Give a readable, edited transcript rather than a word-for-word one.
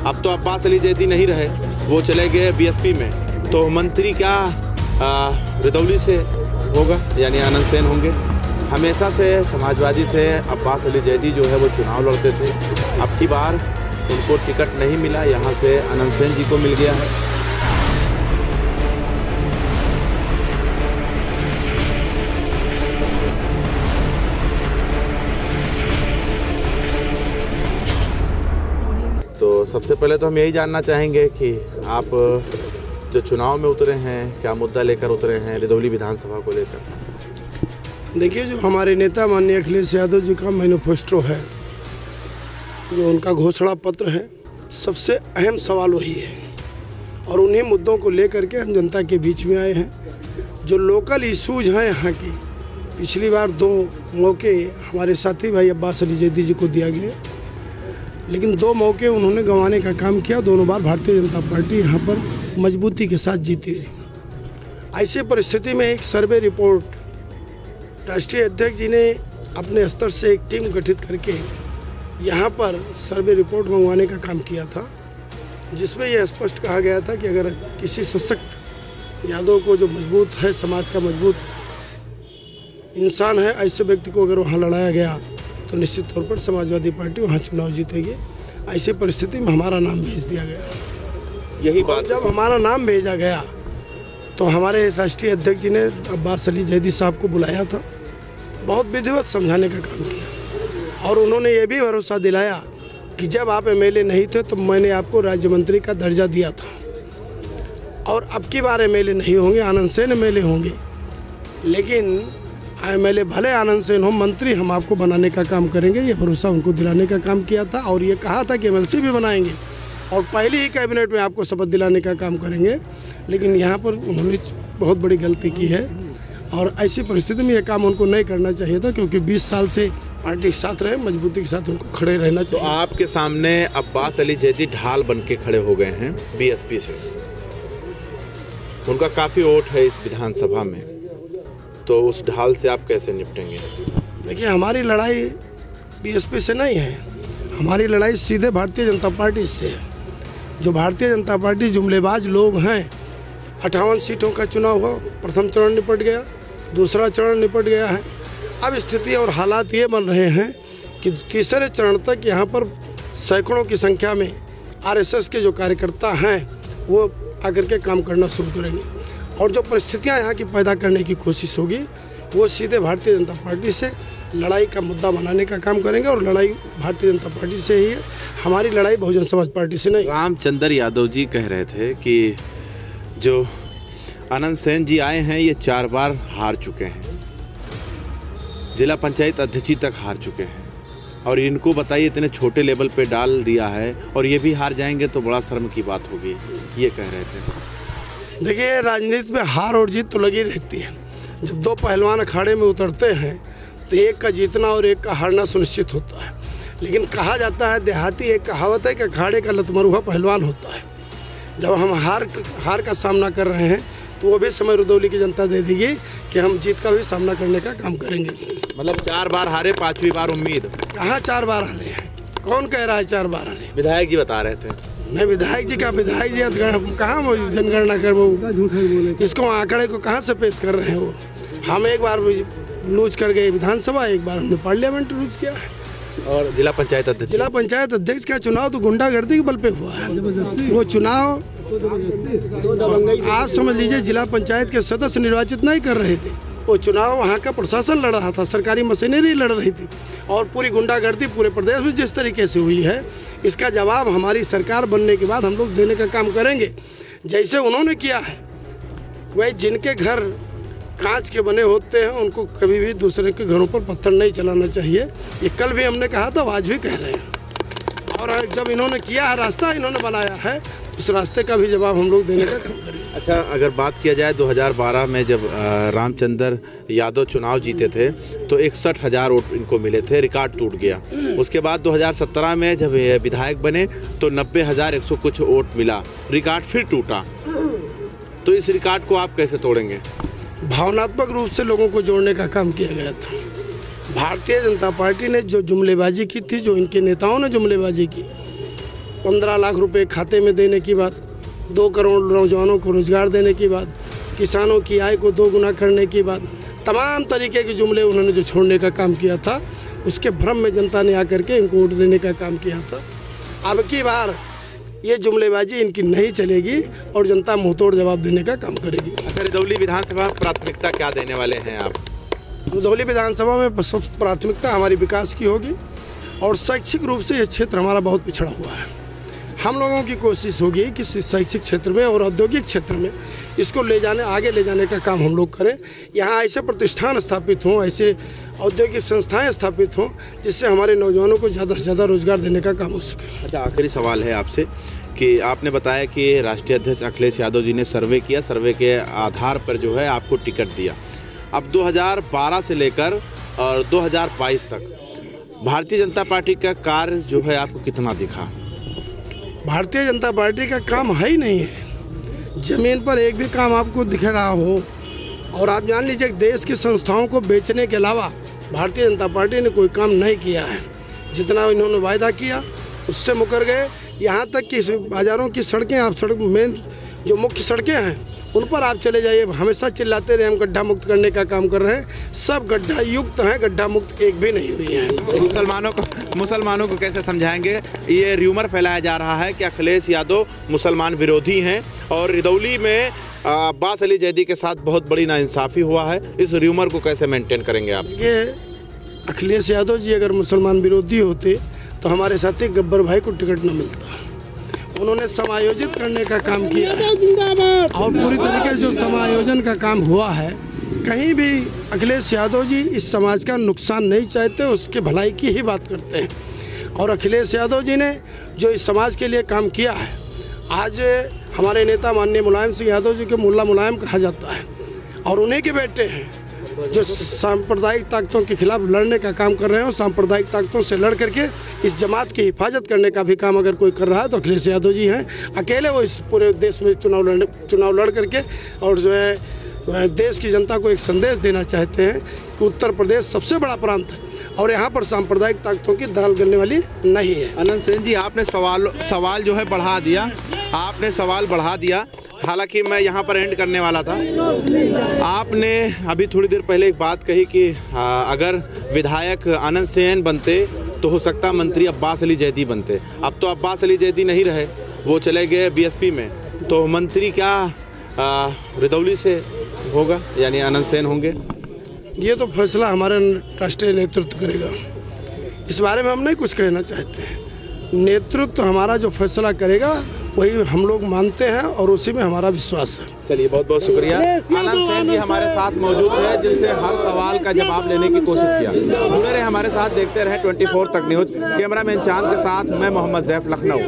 अब तो अब्बास अली जैदी नहीं रहे, वो चले गए बीएसपी में, तो मंत्री क्या रदौली से होगा, यानी आनंद सेन होंगे। हमेशा से समाजवादी से अब्बास अली जैदी जो है वो चुनाव लड़ते थे। अब की बार उनको टिकट नहीं मिला, यहाँ से आनंद सेन जी को मिल गया है। तो सबसे पहले तो हम यही जानना चाहेंगे कि आप जो चुनाव में उतरे हैं, क्या मुद्दा लेकर उतरे हैं रदौली विधानसभा को लेकर? देखिए, जो हमारे नेता माननीय अखिलेश यादव जी का मैनिफेस्टो है, जो उनका घोषणा पत्र है, सबसे अहम सवाल वही है और उन्हीं मुद्दों को लेकर के हम जनता के बीच में आए हैं। जो लोकल इशूज हैं यहाँ की, पिछली बार 2 मौके हमारे साथी भाई अब्बास अली जैदी जी को दिया गया, लेकिन 2 मौके उन्होंने गंवाने का काम किया। दोनों बार भारतीय जनता पार्टी यहाँ पर मजबूती के साथ जीती। ऐसी परिस्थिति में एक सर्वे रिपोर्ट राष्ट्रीय अध्यक्ष जी ने अपने स्तर से एक टीम गठित करके यहाँ पर सर्वे रिपोर्ट मंगवाने का काम किया था, जिसमें यह स्पष्ट कहा गया था कि अगर किसी सशक्त यादव को, जो मजबूत है, समाज का मजबूत इंसान है, ऐसे व्यक्ति को अगर वहाँ लड़ाया गया तो निश्चित तौर पर समाजवादी पार्टी वहाँ चुनाव जीतेगी। ऐसी परिस्थिति में हमारा नाम भेज दिया गया। यही बात, जब हमारा नाम भेजा गया तो हमारे राष्ट्रीय अध्यक्ष जी ने अब्बास अली जैदी साहब को बुलाया था, बहुत विधिवत समझाने का काम किया और उन्होंने ये भी भरोसा दिलाया कि जब आप एमएलए नहीं थे तो मैंने आपको राज्य मंत्री का दर्जा दिया था और अब की बार एमएलए नहीं होंगे, आनंद सेन एमएलए होंगे, लेकिन एमएलए भले आनंद सेन हो, मंत्री हम आपको बनाने का काम करेंगे। ये भरोसा उनको दिलाने का काम किया था और ये कहा था कि एमएलसी भी बनाएंगे और पहली ही कैबिनेट में आपको शपथ दिलाने का काम करेंगे। लेकिन यहाँ पर उन्होंने बहुत बड़ी गलती की है और ऐसी परिस्थिति में ये काम उनको नहीं करना चाहिए था, क्योंकि 20 साल से पार्टी के साथ रहे, मजबूती के साथ उनको खड़े रहना चाहिए। तो आपके सामने अब्बास अली जैदी ढाल बन के खड़े हो गए हैं बीएसपी से, उनका काफ़ी वोट है इस विधानसभा में, तो उस ढाल से आप कैसे निपटेंगे? देखिए, हमारी लड़ाई बीएसपी से नहीं है, हमारी लड़ाई सीधे भारतीय जनता पार्टी से है। जो भारतीय जनता पार्टी जुमलेबाज लोग हैं, 58 सीटों का चुनाव हुआ, प्रथम चरण निपट गया, दूसरा चरण निपट गया है। अब स्थिति और हालात ये बन रहे हैं कि तीसरे चरण तक यहाँ पर सैकड़ों की संख्या में आरएसएस के जो कार्यकर्ता हैं वो आकर के काम करना शुरू करेंगे और जो परिस्थितियाँ यहाँ की पैदा करने की कोशिश होगी वो सीधे भारतीय जनता पार्टी से लड़ाई का मुद्दा बनाने का काम करेंगे और लड़ाई भारतीय जनता पार्टी से ही है, हमारी लड़ाई बहुजन समाज पार्टी से नहीं। रामचंद्र यादव जी कह रहे थे कि जो आनंद सेन जी आए हैं ये 4 बार हार चुके हैं, जिला पंचायत अध्यक्ष तक हार चुके हैं और इनको बताइए इतने छोटे लेवल पे डाल दिया है और ये भी हार जाएंगे तो बड़ा शर्म की बात होगी, ये कह रहे थे। देखिए, राजनीति में हार और जीत तो लगी रहती है। जब 2 पहलवान अखाड़े में उतरते हैं तो एक का जीतना और एक का हारना सुनिश्चित होता है, लेकिन कहा जाता है, देहाती एक कहावत है कि अखाड़े का लतमरुआ पहलवान होता है। जब हम हार का सामना कर रहे हैं तो वो भी समय रदौली की जनता दे देगी कि हम जीत का भी सामना करने का काम करेंगे। मतलब 4 बार हारे, 5वीं बार उम्मीद? कहाँ 4 बार हारे हैं, कौन कह रहा है 4 बार हारे? विधायक जी बता रहे थे। मैं विधायक जी कहाँ जनगणना कर, वो इसको आंकड़े को कहाँ से पेश कर रहे हैं? वो हम एक बार लूज कर गए विधानसभा, एक बार हमने पार्लियामेंट लूज किया है। और जिला पंचायत अध्यक्ष का चुनाव तो गुंडागर्दी के बल पे हुआ है। वो चुनाव आप समझ लीजिए, जिला पंचायत के सदस्य निर्वाचित नहीं कर रहे थे, वो चुनाव वहाँ का प्रशासन लड़ रहा था, सरकारी मशीनरी लड़ रही थी और पूरी गुंडागर्दी पूरे प्रदेश में जिस तरीके से हुई है, इसका जवाब हमारी सरकार बनने के बाद हम लोग देने का काम करेंगे। जैसे उन्होंने किया है, वही जिनके घर कांच के बने होते हैं उनको कभी भी दूसरे के घरों पर पत्थर नहीं चलाना चाहिए। ये कल भी हमने कहा था, आज भी कह रहे हैं। और जब इन्होंने किया है, रास्ता इन्होंने बनाया है, तो उस रास्ते का भी जवाब हम लोग देने का काम करेंगे। अच्छा, अगर बात किया जाए 2012 में जब रामचंद्र यादव चुनाव जीते थे तो 61,000 वोट इनको मिले थे, रिकॉर्ड टूट गया। उसके बाद 2017 में जब विधायक बने तो 90,100 कुछ वोट मिला, रिकॉर्ड फिर टूटा। तो इस रिकॉर्ड को आप कैसे तोड़ेंगे? भावनात्मक रूप से लोगों को जोड़ने का काम किया गया था। भारतीय जनता पार्टी ने जो जुमलेबाजी की थी, जो इनके नेताओं ने जुमलेबाजी की, 15 लाख रुपए खाते में देने की बात, 2 करोड़ नौजवानों को रोजगार देने की बात, किसानों की आय को 2 गुना करने की बात, तमाम तरीके के जुमले उन्होंने जो छोड़ने का काम किया था, उसके भ्रम में जनता ने आकर के इनको वोट देने का काम किया था। अब की बार ये जुमलेबाजी इनकी नहीं चलेगी और जनता मुंहतोड़ जवाब देने का काम करेगी। अच्छा, रुदौली विधानसभा प्राथमिकता क्या देने वाले हैं आप? रुदौली विधानसभा में प्राथमिकता हमारी विकास की होगी और शैक्षिक रूप से ये क्षेत्र हमारा बहुत पिछड़ा हुआ है। हम लोगों की कोशिश होगी कि शैक्षिक क्षेत्र में और औद्योगिक क्षेत्र में इसको आगे ले जाने का काम हम लोग करें। यहाँ ऐसे प्रतिष्ठान स्थापित हों, ऐसे औद्योगिक संस्थाएं स्थापित हों जिससे हमारे नौजवानों को ज़्यादा से ज़्यादा रोजगार देने का काम हो सके। अच्छा, आखिरी सवाल है आपसे कि आपने बताया कि राष्ट्रीय अध्यक्ष अखिलेश यादव जी ने सर्वे किया, सर्वे के आधार पर जो है आपको टिकट दिया। अब 2012 से लेकर और 2022 तक भारतीय जनता पार्टी का कार्य जो है आपको कितना दिखा? भारतीय जनता पार्टी का काम है ही नहीं है, ज़मीन पर एक भी काम आपको दिख रहा हो। और आप जान लीजिए देश की संस्थाओं को बेचने के अलावा भारतीय जनता पार्टी ने कोई काम नहीं किया है। जितना इन्होंने वायदा किया उससे मुकर गए। यहाँ तक कि बाज़ारों की सड़कें, आप मेन जो मुख्य सड़कें हैं उन पर आप चले जाइए, हमेशा चिल्लाते रहे हम गड्ढा मुक्त करने का काम कर रहे हैं, सब गड्ढा युक्त हैं, गड्ढा मुक्त एक भी नहीं हुई है। मुसलमानों को कैसे समझाएंगे? ये र्यूमर फैलाया जा रहा है कि अखिलेश यादव मुसलमान विरोधी हैं और रुदौली में अब्बास अली जैदी के साथ बहुत बड़ी नाइंसाफ़ी हुआ है। इस र्यूमर को कैसे मेंटेन करेंगे आप? ये अखिलेश यादव जी अगर मुसलमान विरोधी होते तो हमारे साथी गब्बर भाई को टिकट न मिलता। उन्होंने समायोजित करने का काम किया है और पूरी तरीके से जो समायोजन का काम हुआ है, कहीं भी अखिलेश यादव जी इस समाज का नुकसान नहीं चाहते, उसके भलाई की ही बात करते हैं। और अखिलेश यादव जी ने जो इस समाज के लिए काम किया है, आज हमारे नेता माननीय मुलायम सिंह यादव जी के मुल्ला मुलायम कहा जाता है और उन्हीं के बेटे हैं जो सांप्रदायिक ताकतों के खिलाफ लड़ने का काम कर रहे हैं और सांप्रदायिक ताकतों से लड़ करके इस जमात की हिफाजत करने का भी काम अगर कोई कर रहा है तो अखिलेश यादव जी हैं। अकेले वो इस पूरे देश में चुनाव लड़ करके और जो है देश की जनता को एक संदेश देना चाहते हैं कि उत्तर प्रदेश सबसे बड़ा प्रांत है और यहाँ पर सांप्रदायिक ताकतों की दाल गलने वाली नहीं है। अनंत सेन जी, आपने सवाल जो है बढ़ा दिया, आपने सवाल बढ़ा दिया। हालांकि मैं यहाँ पर एंड करने वाला था। आपने अभी थोड़ी देर पहले एक बात कही कि अगर विधायक अनंत सेन बनते तो हो सकता मंत्री अब्बास अली जैदी बनते। अब तो अब्बास अली जैदी नहीं रहे, वो चले गए बीएसपी में, तो मंत्री क्या रुदौली से होगा, यानी अनंत सेन होंगे? ये तो फैसला हमारे राष्ट्रीय नेतृत्व करेगा, इस बारे में हम नहीं कुछ कहना चाहते हैं। नेतृत्व हमारा जो फैसला करेगा वही हम लोग मानते हैं और उसी में हमारा विश्वास है। चलिए, बहुत बहुत शुक्रिया। अनंत सेन जी हमारे साथ मौजूद है, जिनसे हर सवाल का जवाब लेने की कोशिश किया। जुड़े रहे हमारे साथ, देखते रहे 24 तक न्यूज़। कैमरामैन चांद के साथ मैं मोहम्मद जैफ, लखनऊ।